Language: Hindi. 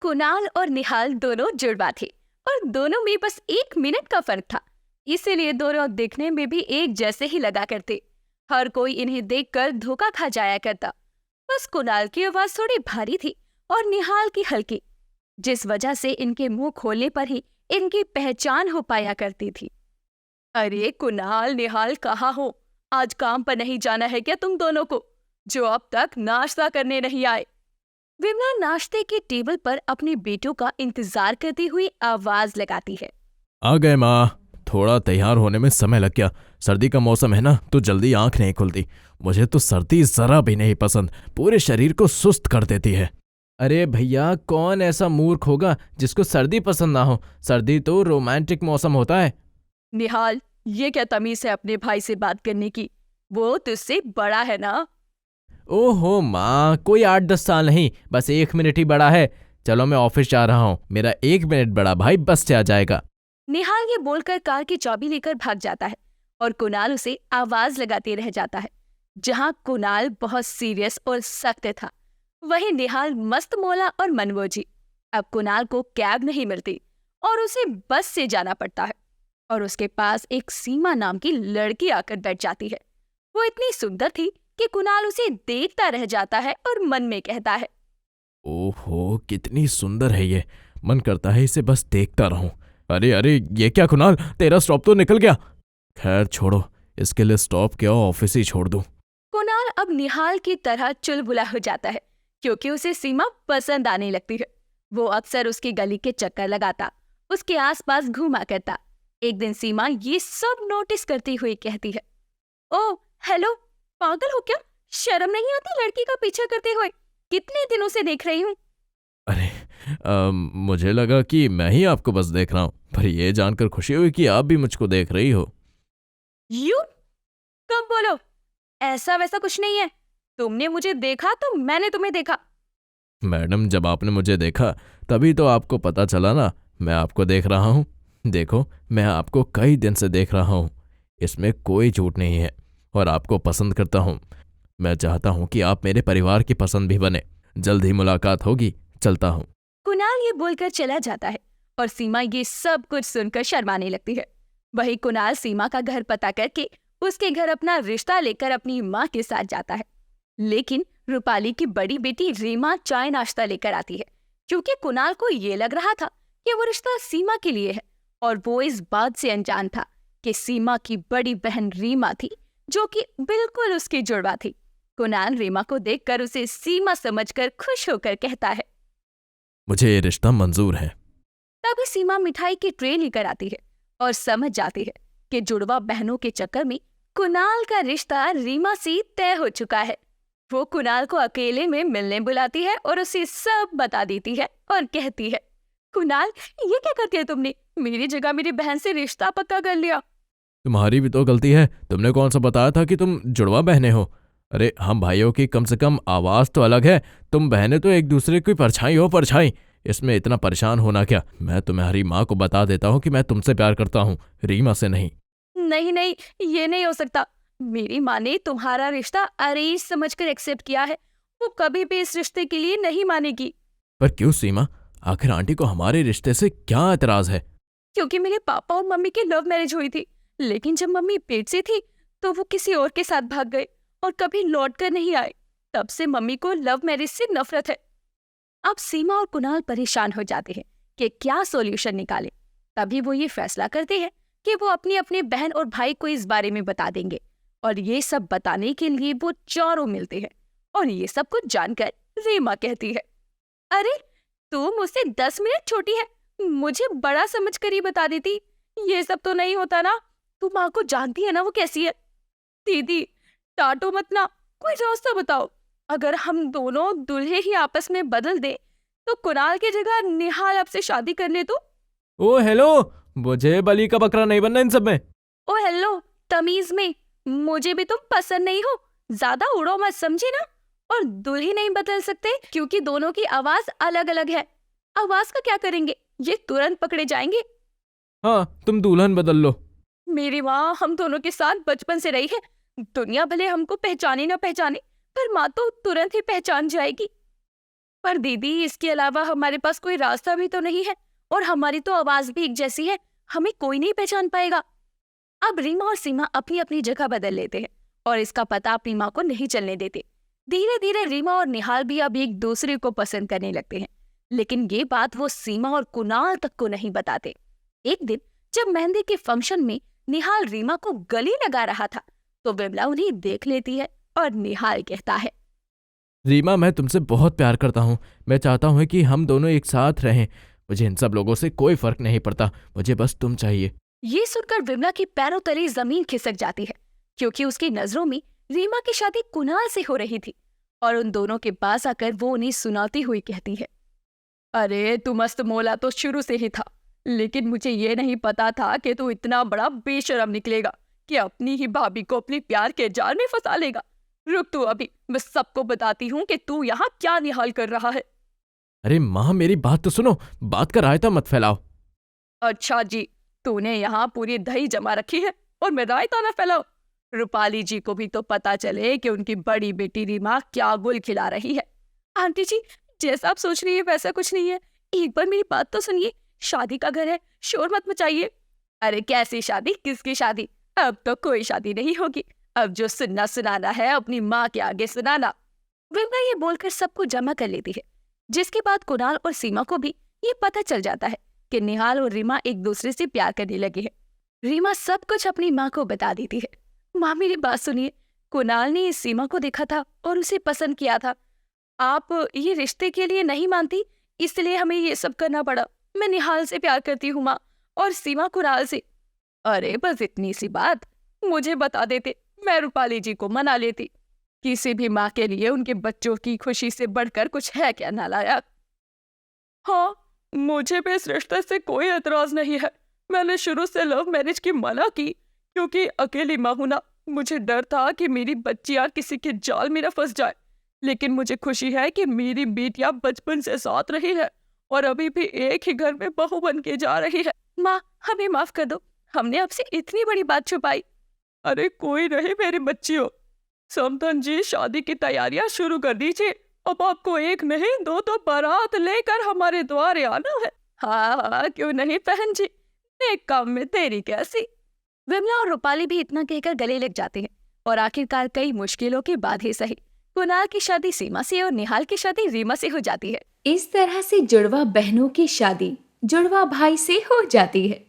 कुणाल और निहाल दोनों जुड़वा थे और दोनों में बस 1 मिनट का फर्क था। इसीलिए दोनों दिखने में भी एक जैसे ही लगा करते। हर कोई इन्हें देखकर धोखा खा जाया करता। बस कुणाल की आवाज थोड़ी भारी थी और निहाल की हल्की, जिस वजह से इनके मुंह खोलने पर ही इनकी पहचान हो पाया करती थी। अरे कुणाल, निहाल, कहाँ हो? आज काम पर नहीं जाना है क्या तुम दोनों को, जो अब तक नाश्ता करने नहीं आए? विमला नाश्ते के टेबल पर अपने बेटों का इंतजार करती हुई आवाज लगाती है। आ गए माँ। थोड़ा तैयार होने में समय लग गया। सर्दी का मौसम है ना, तो जल्दी आंख नहीं खुलती। मुझे तो सर्दी जरा भी नहीं पसंद, पूरे शरीर को सुस्त कर देती है। अरे भैया, कौन ऐसा मूर्ख होगा जिसको सर्दी पसंद ना हो? सर्दी तो रोमांटिक मौसम होता है। निहाल, ये क्या तमीज है अपने भाई से बात करने की? वो तुझसे बड़ा है ना। ओहो माँ, कोई 8-10 साल नहीं, बस 1 मिनट ही बड़ा है। चलो मैं ऑफिस जा रहा हूँ, मेरा 1 मिनट बड़ा भाई बस से आ जाएगा। निहाल ये बोलकर कार की चाबी लेकर भाग जाता है और कुणाल उसे आवाज लगाते रह जाता है। जहाँ कुणाल बहुत सीरियस और सख्त था, वहीं निहाल मस्त मौला और मनमोजी। अब कुणाल को कैब नहीं मिलती और उसे बस से जाना पड़ता है और उसके पास एक सीमा नाम की लड़की आकर बैठ जाती है। वो इतनी सुंदर थी कि कुणाल उसे देखता रह जाता है और मन में कहता है, ओहो, कितनी सुंदर है ये। मन करता है इसे बस देखता रहूं। अरे अरे, ये क्या कुणाल, तेरा स्टॉप तो निकल गया। खैर छोड़ो, इसके लिए स्टॉप क्या, ऑफिस ही छोड़ दूं। कुणाल अब निहाल की तरह चुलबुला हो जाता है क्योंकि उसे सीमा पसंद आने लगती है। वो अक्सर उसकी गली के चक्कर लगाता, उसके आसपास घूमा करता। एक दिन सीमा ये सब नोटिस करती हुई कहती है, ओह हेलो, पागल हो क्या? शर्म नहीं आती लड़की का पीछा करते हुए? कितने दिनों से देख रही हूँ। अरे मुझे लगा कि मैं ही आपको बस देख रहा हूं, पर ये जानकर खुशी हुई कि आप भी मुझको देख रही हो। यू कब बोलो? ऐसा वैसा कुछ नहीं है। तुमने मुझे देखा तो मैंने तुम्हें देखा। मैडम, जब आपने मुझे देखा तभी तो आपको पता चला ना, मैं आपको देख रहा हूँ। देखो, मैं आपको कई दिन से देख रहा हूँ, इसमें कोई झूठ नहीं है, और आपको पसंद करता हूँ। मैं चाहता हूँ कि आप मेरे परिवार की पसंद भी बने। जल्द ही मुलाकात होगी, चलता हूँ। कुणाल ये बोलकर चला जाता है और सीमा ये सब कुछ सुनकर शर्माने लगती है। वही कुणाल सीमा का घर पता करके उसके घर अपना रिश्ता लेकर अपनी माँ के साथ जाता है। लेकिन रूपाली की बड़ी बेटी रीमा चाय नाश्ता लेकर आती है क्योंकि कुणाल को ये लग रहा था कि वो रिश्ता सीमा के लिए है और वो इस बात से अनजान था कि सीमा की बड़ी बहन रीमा थी, जो कि बिल्कुल उसकी जुड़वा थी। कुणाल रीमा को देखकर उसे सीमा समझकर खुश होकर कहता है। मुझे ये रिश्ता मंजूर है। तभी सीमा मिठाई की ट्रे लेकर आती है और समझ जाती है कि जुड़वा बहनों के चक्कर में कुणाल का रिश्ता रीमा से तय हो चुका है। वो कुणाल को अकेले में मिलने बुलाती है और उसे सब बता देती है और कहती है, कुणाल, ये क्या कर दिया तुमने? मेरी जगह मेरी बहन से रिश्ता पक्का कर लिया। तुम्हारी भी तो गलती है, तुमने कौन सा बताया था कि तुम जुड़वा बहनें हो? अरे हम भाइयों की कम से कम आवाज तो अलग है, तुम बहनें तो एक दूसरे की परछाई हो, परछाई। इसमें इतना परेशान होना क्या? मैं तुम्हारी माँ को बता देता हूँ कि मैं तुमसे प्यार करता हूँ, रीमा से नहीं। नहीं नहीं, ये नहीं हो सकता। मेरी माँ ने तुम्हारा रिश्ता अरेंज समझकर एक्सेप्ट किया है। वो कभी भी इस रिश्ते के लिए नहीं मानेगी। पर क्यों सीमा, आखिर आंटी को हमारे रिश्ते से क्या एतराज है? क्योंकि मेरे पापा और मम्मी की लव मैरिज हुई थी, लेकिन जब मम्मी पेट से थी तो वो किसी और के साथ भाग गए और कभी लौट कर नहीं आए। तब से मम्मी को लव मैरिज से नफरत है। अब सीमा और कुणाल परेशान हो जाते हैं कि क्या सॉल्यूशन निकालें। तभी वो ये फैसला करते हैं कि वो अपनी अपनी बहन और भाई को इस बारे में बता देंगे और ये सब बताने के लिए वो चारों मिलते हैं। और ये सब कुछ जानकर रीमा कहती है, अरे तुम मुझसे 10 मिनट छोटी है, मुझे बड़ा समझ कर ही बता देती। ये सब तो नहीं होता ना। तुम माँ को जानती है ना वो कैसी है। दीदी डांटो मत ना, कोई रास्ता बताओ। अगर हम दोनों दूल्हे ही आपस में बदल दे तो कुणाल की जगह निहाल आपसे शादी कर ले तो। ओ हेलो, मुझे बलि का बकरा नहीं बनना इन सब में। ओ हेलो, तमीज में। मुझे भी तुम पसंद नहीं हो, ज्यादा उड़ो मत, समझे ना। और दूल्हे नहीं बदल सकते क्योंकि दोनों की आवाज अलग अलग है। आवाज का क्या करेंगे, ये तुरंत पकड़े जाएंगे। हाँ, तुम दुल्हन बदल लो। मेरी माँ हम दोनों के साथ बचपन से रही है। दुनिया भले हमको पहचाने न पहचाने, पर माँ तो तुरंत ही पहचान जाएगी। पर दीदी, इसके अलावा हमारे पास कोई रास्ता भी तो नहीं है और हमारी तो आवाज भी एक जैसी है, हमें कोई नहीं पहचान पाएगा। अब रीमा और सीमा अपनी अपनी जगह बदल लेते हैं और इसका पता अपनी माँ को नहीं चलने देते। धीरे धीरे रीमा और निहाल भी अब एक दूसरे को पसंद करने लगते हैं, लेकिन ये बात वो सीमा और कुणाल तक को नहीं बताते। एक दिन जब मेहंदी के फंक्शन में निहाल रीमा को गले लगा रहा था तो विमला उन्हें देख लेती है और निहाल कहता है, रीमा, मैं तुमसे बहुत प्यार करता हूँ। मैं चाहता हूँ कि हम दोनों एक साथ रहें। मुझे इन सब लोगों से कोई फर्क नहीं पड़ता, मुझे बस तुम चाहिए। ये सुनकर विमला के पैरों तले जमीन खिसक जाती है, क्योंकि उसकी नजरों में रीमा की शादी कुणाल से हो रही थी और उन दोनों के पास आकर वो उन्हें सुनाती हुई कहती है, अरे तू मस्त मौला तो शुरू से ही था, लेकिन मुझे ये नहीं पता था कि तू इतना बड़ा बेशरम निकलेगा कि अपनी ही भाभी को अपने प्यार के जाल में फंसा लेगा। रुक तू अभी, मैं सबको बताती हूँ कि तू यहाँ क्या निहाल कर रहा है। अरे माँ, मेरी बात तो सुनो, बात का रायता मत फैलाओ। अच्छा जी, तूने यहाँ पूरी दही जमा रखी है और मैं रायता न फैलाऊं। रूपाली जी को भी तो पता चले कि उनकी बड़ी बेटी रीमा क्या गुल खिला रही है। आंटी जी, जैसा आप सोच रही है वैसा कुछ नहीं है, एक बार मेरी बात तो सुनिए। शादी का घर है, शोर मत मचाइए। अरे कैसी शादी, किसकी शादी? अब तो कोई शादी नहीं होगी। अब जो सुनना सुनाना है अपनी माँ के आगे सुनाना। विमला ये बोलकर सबको जमा कर लेती है, जिसके बाद कुणाल और सीमा को भी ये पता चल जाता है कि निहाल और रीमा एक दूसरे से प्यार करने लगे हैं। रीमा सब कुछ अपनी माँ को बता देती है। माँ, मेरी बात सुनिए, कुणाल ने सीमा को देखा था और उसे पसंद किया था। आप ये रिश्ते के लिए नहीं मानती, इसलिए हमें ये सब करना पड़ा। मैं निहाल से प्यार करती हूँ माँ, और सीमा कुणाल से। अरे बस इतनी सी बात मुझे बता देते, मैं रूपाली जी को मना लेती। किसी भी माँ के लिए उनके बच्चों की खुशी से बढ़कर कुछ है क्या नालायक? हाँ, मुझे भी इस रिश्ते से कोई एतराज नहीं है। मैंने शुरू से लव मैरिज की मना की, क्योंकि अकेली माँ हूं ना, मुझे डर था कि मेरी बच्चियां किसी के जाल में न फंस जाए। लेकिन मुझे खुशी है कि मेरी बेटियां बचपन से साथ रही है और अभी भी एक ही घर में बहू बन के जा रही है। माँ, हमें माफ कर दो, हमने आपसे इतनी बड़ी बात छुपाई। अरे कोई नहीं मेरी बच्चियों, समधन जी शादी की तैयारियां शुरू कर दीजिए। अब आपको एक नहीं दो तो बारात लेकर हमारे द्वारे आना है। हाँ हाँ, क्यों नहीं बहन जी, एक काम में देरी कैसी। विमला और रूपाली भी इतना कहकर गले लग जाते हैं और आखिरकार कई मुश्किलों के बाद ही सही कुणाल की शादी सीमा से और निहाल की शादी रीमा से हो जाती है। इस तरह से जुड़वा बहनों की शादी जुड़वा भाई से हो जाती है।